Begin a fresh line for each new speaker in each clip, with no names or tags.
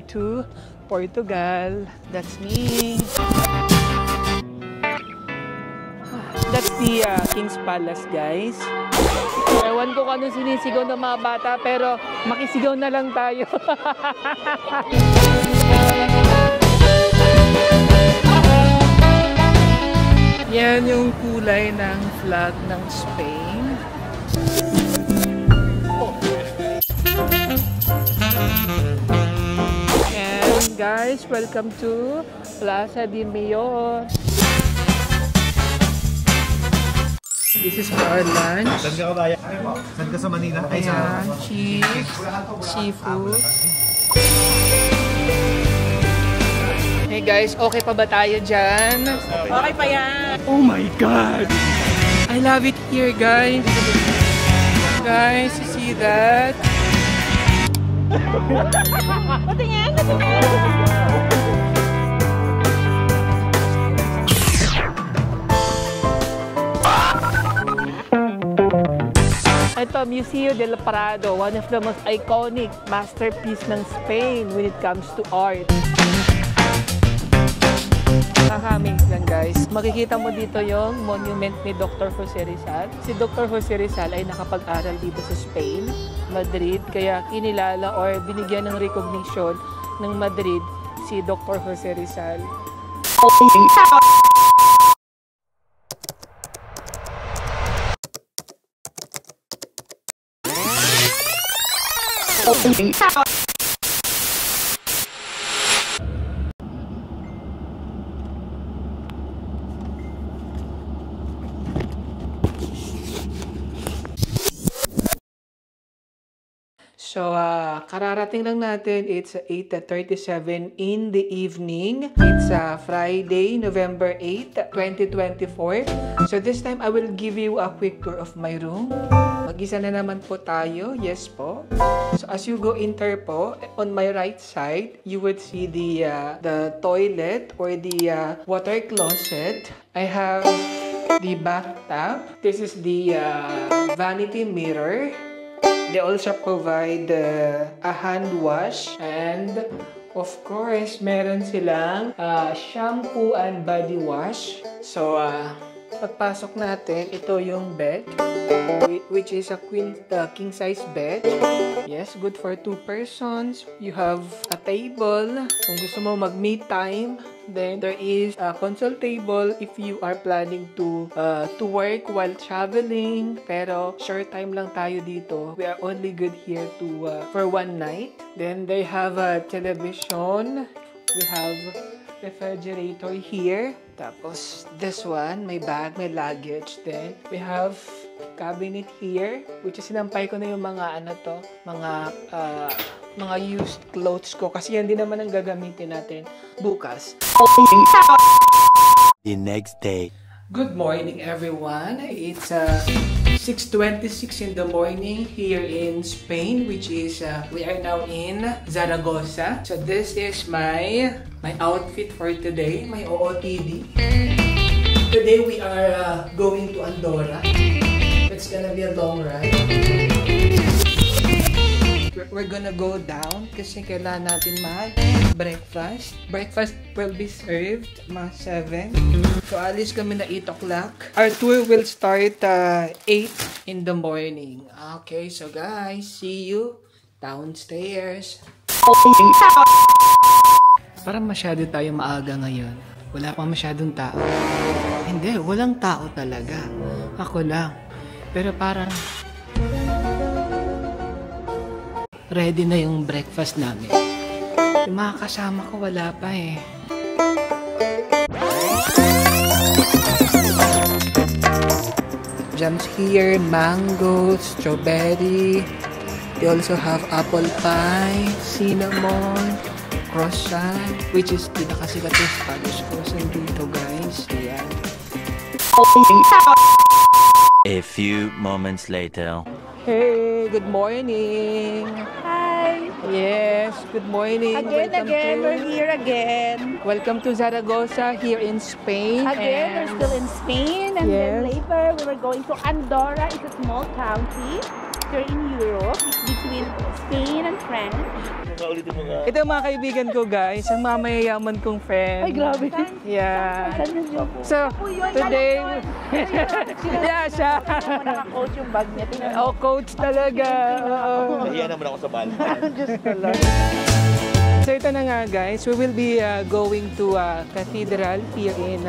welcome to Portugal. That's me. That's the King's Palace, guys. Ewan ko kung anong sinisigaw ng mga bata, pero makisigaw na lang tayo. Yan yung kulay ng flag ng Spain. And guys, welcome to Plaza de Mayor. This is for our lunch.
Saan ka kaya? Saan ka sa Manila? Ay,
sa cheese, seafood. Hey guys, okay pa ba tayo dyan?
Okay pa yan.
Oh my God! I love it here, guys. Guys, you see that?
Patingin!
Ito, Museo del Prado, one of the most iconic masterpiece ng Spain when it comes to art. Nakaka-amaze lang, guys. Makikita mo dito yung monument ni Dr. Jose Rizal. Si Dr. Jose Rizal ay nakapag-aral dito sa Spain, Madrid, kaya kinilala or binigyan ng recognition ng Madrid si Dr. Jose Rizal. So, kararating lang natin. It's 8:37 in the evening. It's Friday, November 8, 2024. So, this time, I will give you a quick tour of my room. Mag-isa na naman po tayo. Yes po. So, as you go enter po, on my right side, you would see the toilet or the water closet. I have the bathtub. This is the vanity mirror. They also provide a hand wash, and of course, meron silang shampoo and body wash. So, pagpasok natin, ito yung bed, which is a king size bed. Yes, good for 2 persons. You have a table kung gusto mo mag-me time. Then there is a console table if you are planning to work while traveling. Pero short time lang tayo dito. We are only good here for 1 night. Then they have a television. We have refrigerator here. Tapos this one, may bag, may luggage. Then we have cabinet here, which is sinampay ko na yung mga mga used clothes ko kasi yan din naman ang gagamitin natin bukas.
The next day.
Good morning, everyone. It's 6:26 in the morning here in Spain, which is we are now in Zaragoza. So this is my outfit for today, my OOTD. Today we are going to Andorra. It's gonna be a long ride. We're gonna go down kasi kailangan natin mag-breakfast. Breakfast will be served mga 7. So, alis kami na 8 o'clock. Our tour will start 8 in the morning. Okay, so guys, see you downstairs. Parang masyado tayo maaga ngayon. Wala pang masyadong tao. Hindi, walang tao talaga. Ako lang. Pero parang ready na yung breakfast namin. Yung mga kasama ko wala pa eh. Jams here, mango, strawberry. They also have apple pie, cinnamon, croissant, which is pinakasikat yung Spanish croissant dito, guys. Ayan.
A few moments later.
Hey, good morning.
Hi.
Yes, good morning.
Again, we're here again.
Welcome to Zaragoza here in Spain.
Again, we're still in Spain, and then later we were going to Andorra. It's a small county. After in Europe, it's between Spain and France.
Ito mga kaibigan ko guys, ang mamayayaman kong friend.
Ay, grabe.
Yeah.
Saan yun yung...
So, today, yeah, siya.
Naka-coach yung bag niya. Tingnan mo.
Oh, coach talaga. Oo.
Nahiya naman ako sa bal.
Diyos ko lang.
So ito na nga guys, we will be going to cathedral here in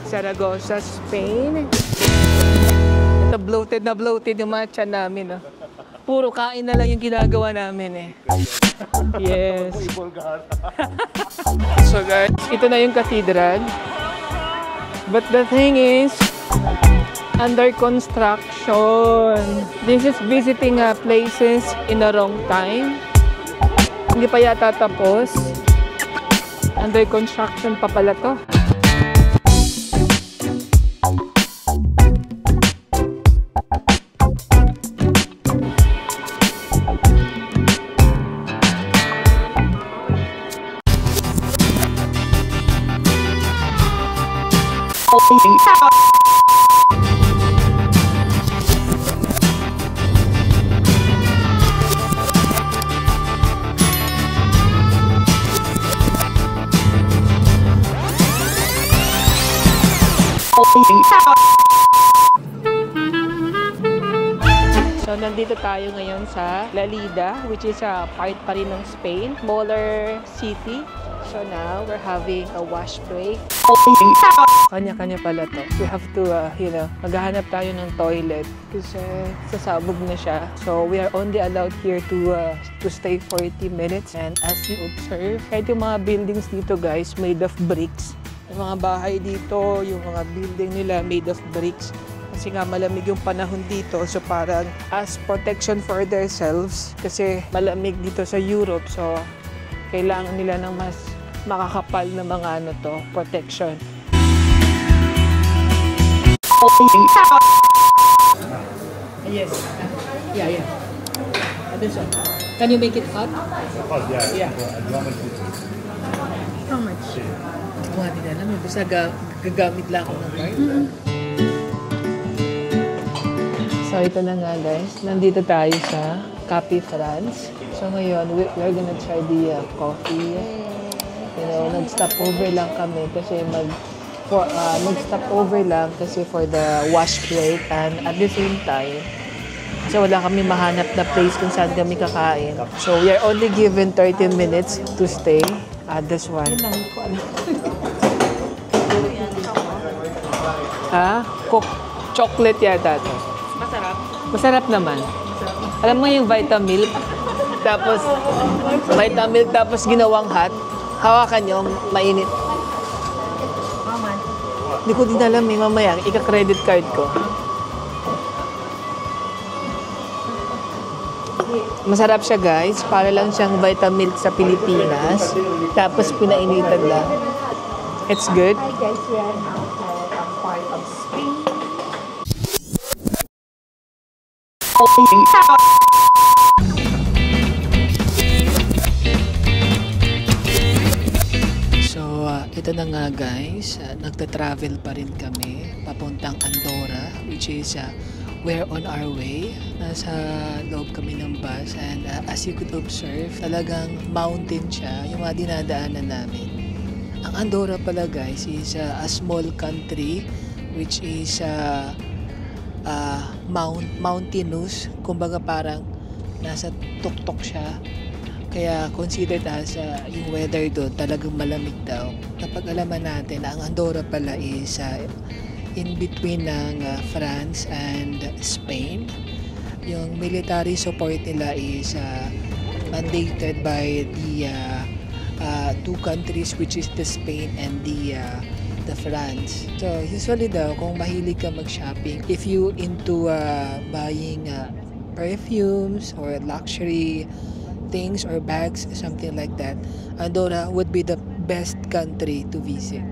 Zaragoza, Spain. Ito bloated yung mga tiyan namin. Oh. Puro kain na lang yung ginagawa namin eh. Yes. So guys, ito na yung cathedral. But the thing is, under construction. This is visiting places in the wrong time. Hindi pa yata tapos. Under construction pa pala to. So, nandito tayo ngayon sa Lalida, which is a part pa rin ng Spain, smaller city. So now, we're having a wash break. Kanya-kanya pala to. We have to, maghahanap tayo ng toilet kasi sasabog na siya. So, we are only allowed here to stay 40 minutes. And as you observe, kahit yung mga buildings dito guys, made of bricks. Yung mga bahay dito, yung mga building nila made of bricks. Kasi nga malamig yung panahon dito, so parang as protection for themselves, kasi malamig dito sa Europe, so kailangan nila ng mas makakapal na mga protection. Yes. Yeah. This one. Can you make it hot?
Oh, yeah.
How much? Hindi na alam. Basta gagamit lang ako ng card. So, ito na nga guys. Nandito tayo sa Cafe France. So, ngayon, we're gonna try the coffee. Nag-stop over lang kami kasi mag-stop over lang kasi for the wash break, and at the same time, kasi wala kami mahanap na place kung saan kami kakain. So, we are only given 30 minutes to stay at this one. Chocolate yata to.
Masarap.
Masarap naman. Alam mo yung Vitamilk, tapos Vitamilk, tapos ginawang hot, hawakan nyo, mainit. Hindi ko din alam mamaya, ika-credit card ko. Masarap siya guys, para lang siyang Vitamilk sa Pilipinas, tapos pinainitan lang. It's good.
Hi guys, we are now a part of Spain. So, ito na nga guys, nagta-travel pa rin kami papuntang Andorra, which is we're on our way. Nasa loob kami ng bus, and as you could observe, talagang mountain siya, yung mga dinadaanan namin. Ang Andorra pala guys is a small country which is mountainous, kumbaga parang nasa tuktok siya, kaya considered as yung weather doon talagang malamig daw. Napag-alaman natin na ang Andorra pala is in between ng France and Spain. Yung military support nila is mandated by the two countries, which is the Spain and the France. So usually daw, kung mahilig ka mag-shopping, if you into buying perfumes or luxury things or bags, something like that, Andorra would be the best country to visit.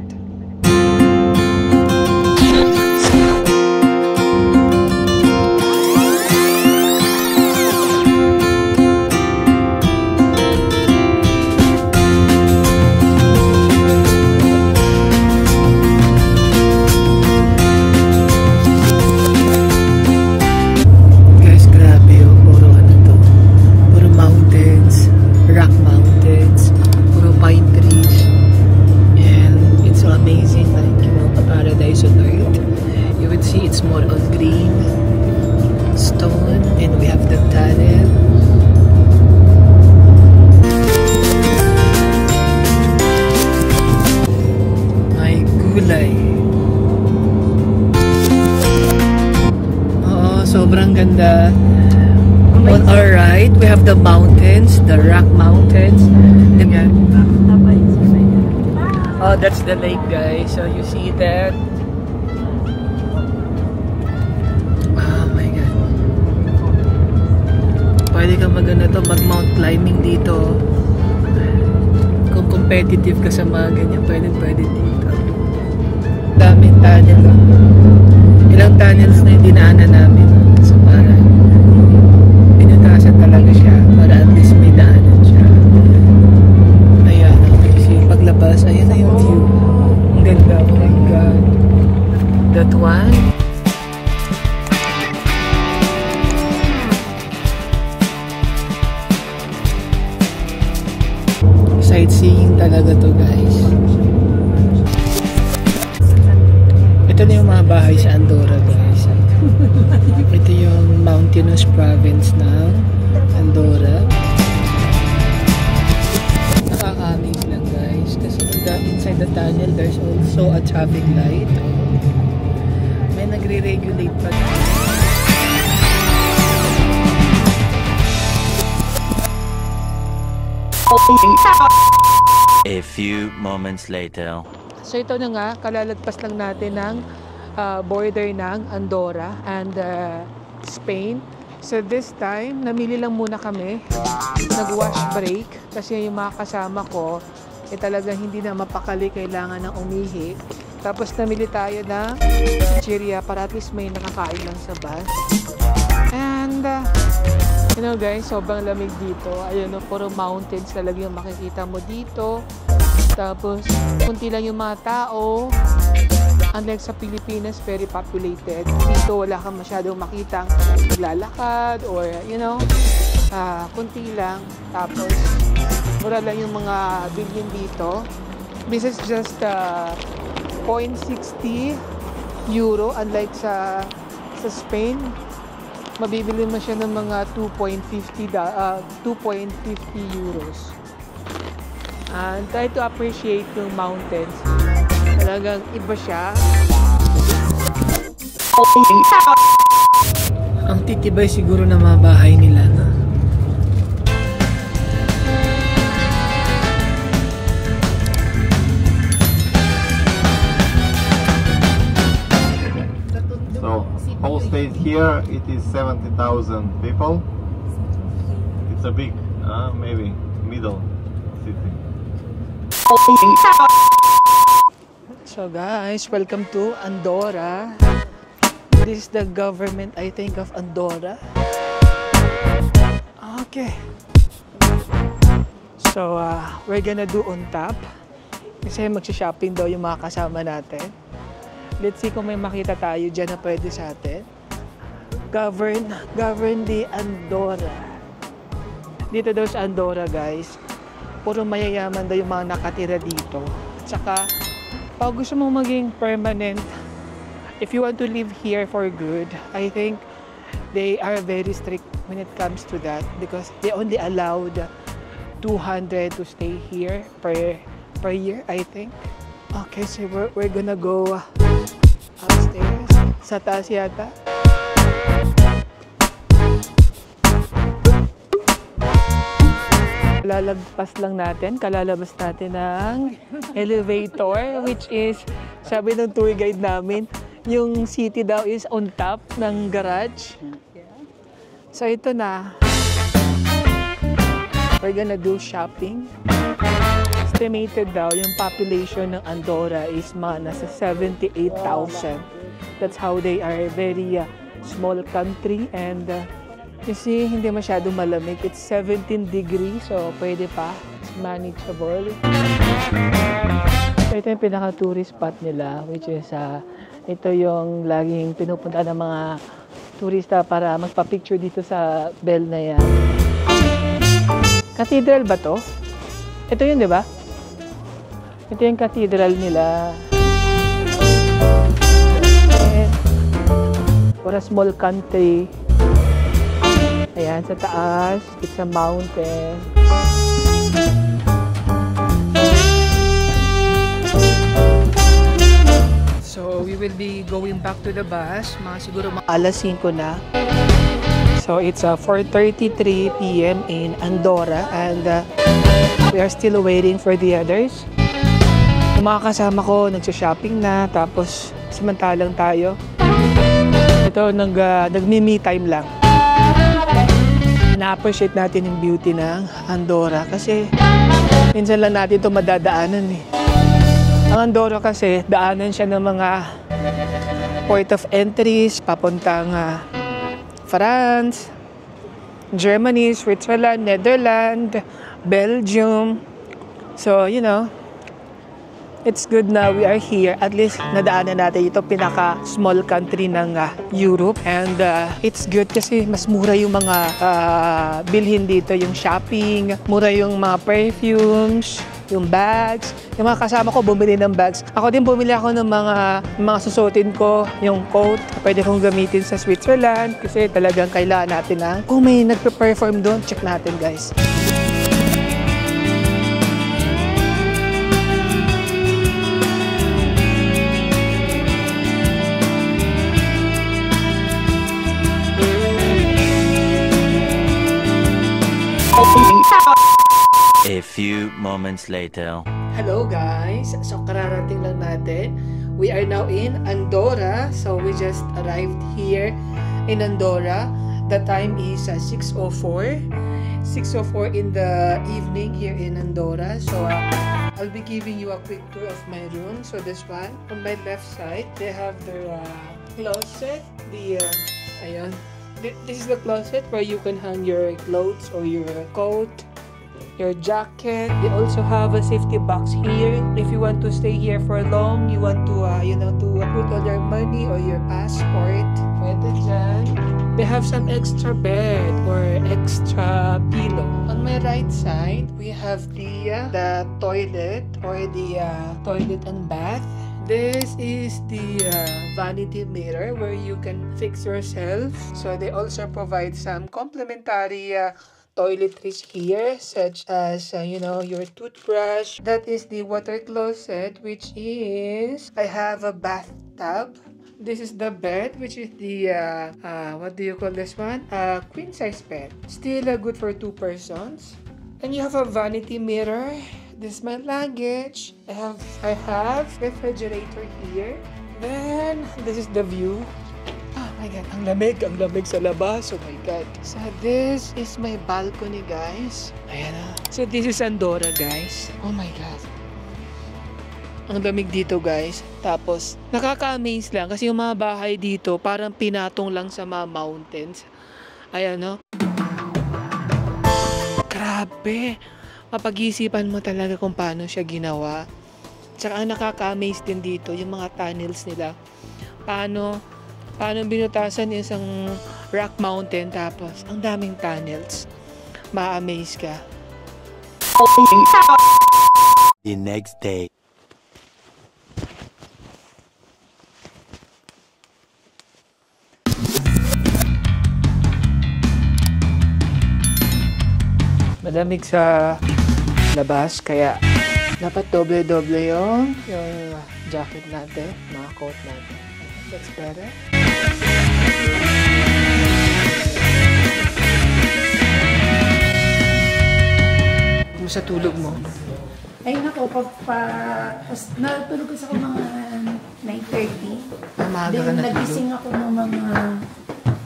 Guys, grabe yung on green stone, and we have the tunnel. May gulay. Oo, sobrang ganda. On our right, we have the mountains, the Rock Mountains. Oh, that's the lake, guys. So you see that? Oh my God. Pwede kang mag-mount climbing dito. Kung competitive ka sa mga ganyan, pwede dito. Daming tunnel. Ilang tunnels na yung dinaanan namin. So parang pinatasan talaga siya para at least may daanan siya. Ayan, kasi paglabas, ayan na yung view. Ang ganda, oh my God. That one. Sightseeing talaga to, guys. Ito na yung mga bahay sa Andorra, guys. Ito yung mountainous province ng Andorra. Nakaka-amaze lang, guys. Kasi inside the tunnel, there's also a traffic light. May nagre-regulate pa.
A few moments later.
So ito na nga, kalalagpas lang natin ng border ng Andorra and Spain. So this time, namili lang muna kami. Nag-wash break kasi yung mga kasama ko talagang hindi na mapakali, kailangan ng umihi. Tapos namili tayo ng chicheria para at least may nakakain lang sa bus. And you know guys, sobrang lamig dito. Ayun, puro mountains talaga yung makikita mo dito. Tapos, kunti lang yung mga tao. Unlike sa Pilipinas, very populated. Dito, wala kang masyadong makitang naglalakad or, you know, kunti lang. Tapos, mura lang yung mga bilhin dito. This is just 0.60 euro. Unlike sa Spain, mabibili mo siya ng mga 2.50 euros. And try to appreciate yung mountains. Talagang iba siya.
Ang titibay siguro ng mga bahay nila, no?
So, whole state here, it is 70,000 people. It's a big, maybe, middle city.
So guys, welcome to Andorra. This is the government, I think, of Andorra. Okay. So, we're gonna do on top. Kasi magsha-shopping daw yung mga kasama natin. Let's see kung may makita tayo dyan na pwede sa atin. Govern the Andorra. Dito daw sa Andorra, guys, puro mayayaman daw yung mga nakatira dito. Tsaka, pag gusto mong maging permanent, if you want to live here for good, I think they are very strict when it comes to that because they only allowed 200 to stay here per year, I think. Okay, so we're gonna go upstairs. Sa taas yata. Kalalabas natin ng elevator, which is, sabi ng tour guide namin, yung city daw is on top ng garage. So ito na. We're gonna do shopping. Estimated daw yung population ng Andorra is nasa 78,000. That's how they are, very small country, and you see, hindi masyadong malamig. It's 17 degrees, so pwede pa. It's manageable. So ito yung pinaka-tourist spot nila, which is, ito yung laging pinupunta ng mga turista para magpa-picture dito sa bell na yan. Cathedral ba to? Ito yun, di ba? Ito yung cathedral nila.
for a small country. Ayan, sa taas, it's a mountain. So, we will be going back to the bus. Siguro alas 5 na. So, it's 4:33 p.m. in Andorra and we are still waiting for the others. Yung mga kasama ko, nagsha-shopping na, tapos samantalang tayo. Ito, nagmi-me time lang. Na-appreciate natin yung beauty ng Andorra kasi minsan lang natin ito madadaanan eh. Ang Andorra kasi, daanan siya ng mga port of entries, papuntang France, Germany, Switzerland, Netherlands, Belgium. So, you know, it's good na we are here. At least nadaanan natin ito pinaka-small country ng Europe. And it's good kasi mas mura yung mga bilhin dito. Yung shopping, mura yung mga perfumes, yung bags. Yung mga kasama ko bumili ng bags. Ako din bumili ako ng mga susuotin ko. Yung coat, pwede kong gamitin sa Switzerland. Kasi talagang kailangan natin kung may nagpe-perform doon, check natin guys.
A few moments later.
Hello guys! So kararating lang natin. We are now in Andorra. So we just arrived here in Andorra. The time is 6:04. 6:04 in the evening here in Andorra. So I'll be giving you a quick tour of my room. So this one, on my left side, they have their closet. Ayan. This is the closet where you can hang your clothes or your coat, your jacket. They also have a safety box here. If you want to stay here for long, you want to, to put all your money or your passport, pwede dyan. They have some extra bed or extra pillow. On my right side, we have the toilet or the toilet and bath. This is the vanity mirror where you can fix yourself. So they also provide some complimentary toiletries here, such as your toothbrush. That is the water closet, which is I have a bathtub. This is the bed, which is the what do you call this one? Queen size bed. Still good for 2 persons. And you have a vanity mirror. This is my luggage. I have refrigerator here. Then this is the view. Oh my god, ang lamig sa labas. Oh my god. So this is my balcony, guys. Ayan na. So this is Andorra, guys. Oh my god. Ang lamig dito, guys. Tapos nakaka-amaze lang kasi yung mga bahay dito parang pinatong lang sa mga mountains. Ayan, no? Grabe. Mapag-isipan mo talaga kung paano siya ginawa. Tsaka ang nakaka-amaze din dito, yung mga tunnels nila. Paano binutasan isang rock mountain tapos ang daming tunnels. Ma-amaze ka.
The next day.
Malamig sa labas kaya dapat doble-doble yung jacket natin, mga coat natin. That's better. Kumusta tulog mo?
Ay nako, natulog kasi ako mga 9:30.
Maaga ka
Then
natulog?
nagising ako ng mga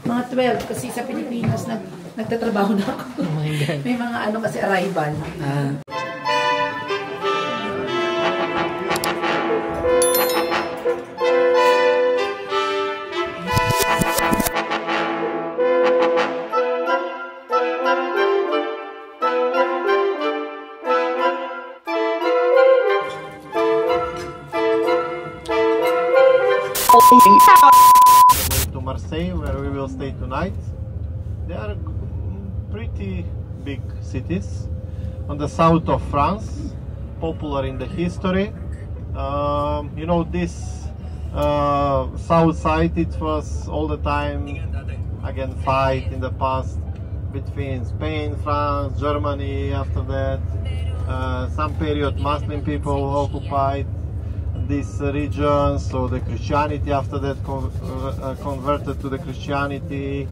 12 kasi sa Pilipinas nagtatrabaho na ako.
Oh my God.
May mga kasi arrival.
To Marseille, where we will stay tonight. They are pretty big cities on the south of France, popular in the history. You know, this South side, it was all the time again fight in the past between Spain, France, Germany. After that, some period Muslim people occupied this region, so the Christianity after that converted to the Christianity.